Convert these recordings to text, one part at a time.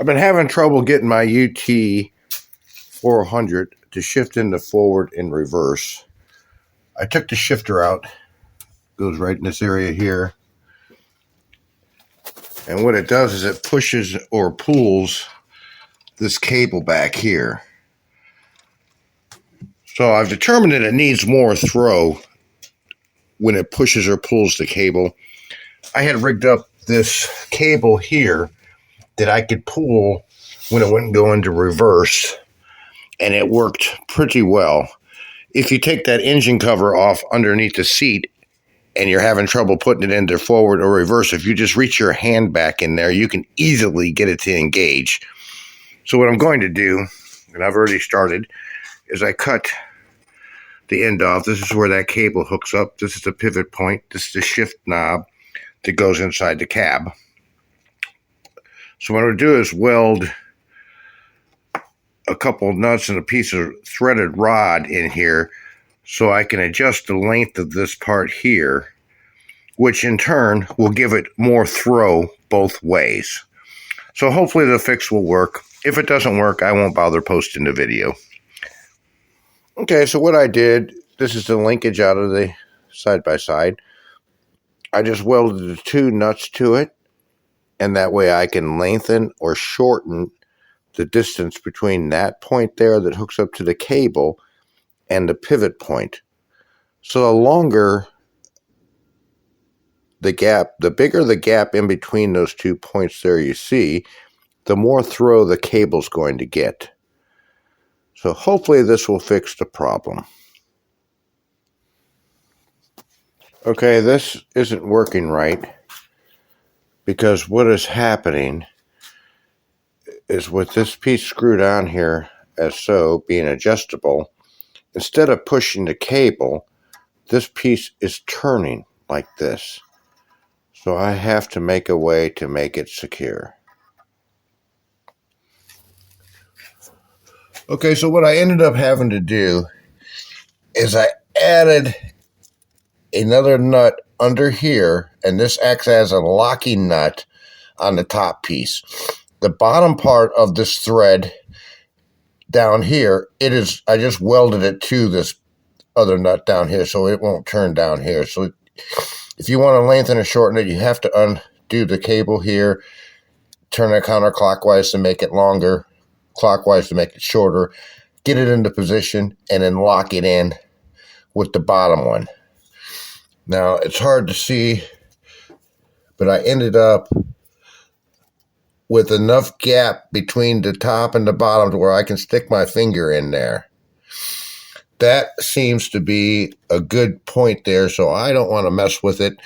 I've been having trouble getting my UT400 to shift into forward and reverse. I took the shifter out. Goes right in this area here. And what it does is it pushes or pulls this cable back here. So I've determined that it needs more throw when it pushes or pulls the cable. I had rigged up this cable here that I could pull when it wouldn't go into reverse, and it worked pretty well. If you take that engine cover off underneath the seat and you're having trouble putting it into forward or reverse, if you just reach your hand back in there, you can easily get it to engage. So what I'm going to do, and I've already started, is I cut the end off. This is where that cable hooks up. This is the pivot point. This is the shift knob that goes inside the cab. So what I'm going to do is weld a couple nuts and a piece of threaded rod in here so I can adjust the length of this part here, which in turn will give it more throw both ways. So hopefully the fix will work. If it doesn't work, I won't bother posting the video. Okay, so what I did, this is the linkage out of the side-by-side. I just welded the two nuts to it, and that way I can lengthen or shorten the distance between that point there that hooks up to the cable and the pivot point. So the longer the gap, the bigger the gap in between those 2 points there you see, the more throw the cable's going to get. So hopefully this will fix the problem. Okay, this isn't working right because what is happening is with this piece screwed on here as so, being adjustable, instead of pushing the cable, this piece is turning like this. So I have to make a way to make it secure. Okay, so what I ended up having to do is I added another nut under here, and this acts as a locking nut on the top piece. The bottom part of this thread down here, I just welded it to this other nut down here so it won't turn down here. So if you want to lengthen or shorten it, you have to undo the cable here, turn it counterclockwise to make it longer, clockwise to make it shorter, get it into position, and then lock it in with the bottom one. Now, it's hard to see, but I ended up with enough gap between the top and the bottom to where I can stick my finger in there. That seems to be a good point there, so I don't want to mess with it.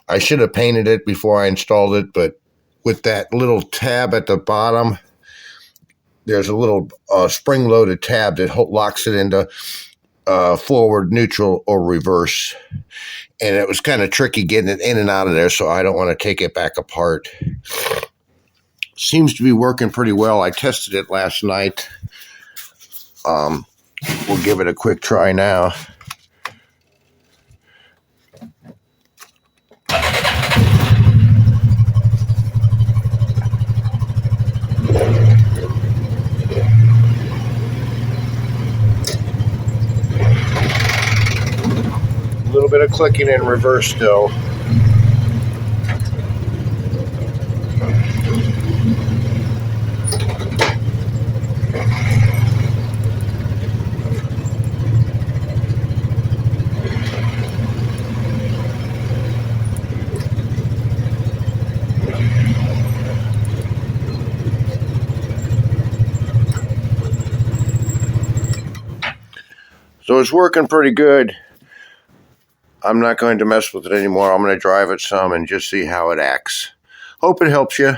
I should have painted it before I installed it, but with that little tab at the bottom, there's a little spring-loaded tab that locks it into forward, neutral, or reverse. And it was kind of tricky getting it in and out of there, so I don't want to take it back apart. Seems to be working pretty well. I tested it last night. We'll give it a quick try now. A little bit of clicking in reverse still. So it's working pretty good. I'm not going to mess with it anymore. I'm going to drive it some and just see how it acts. Hope it helps you.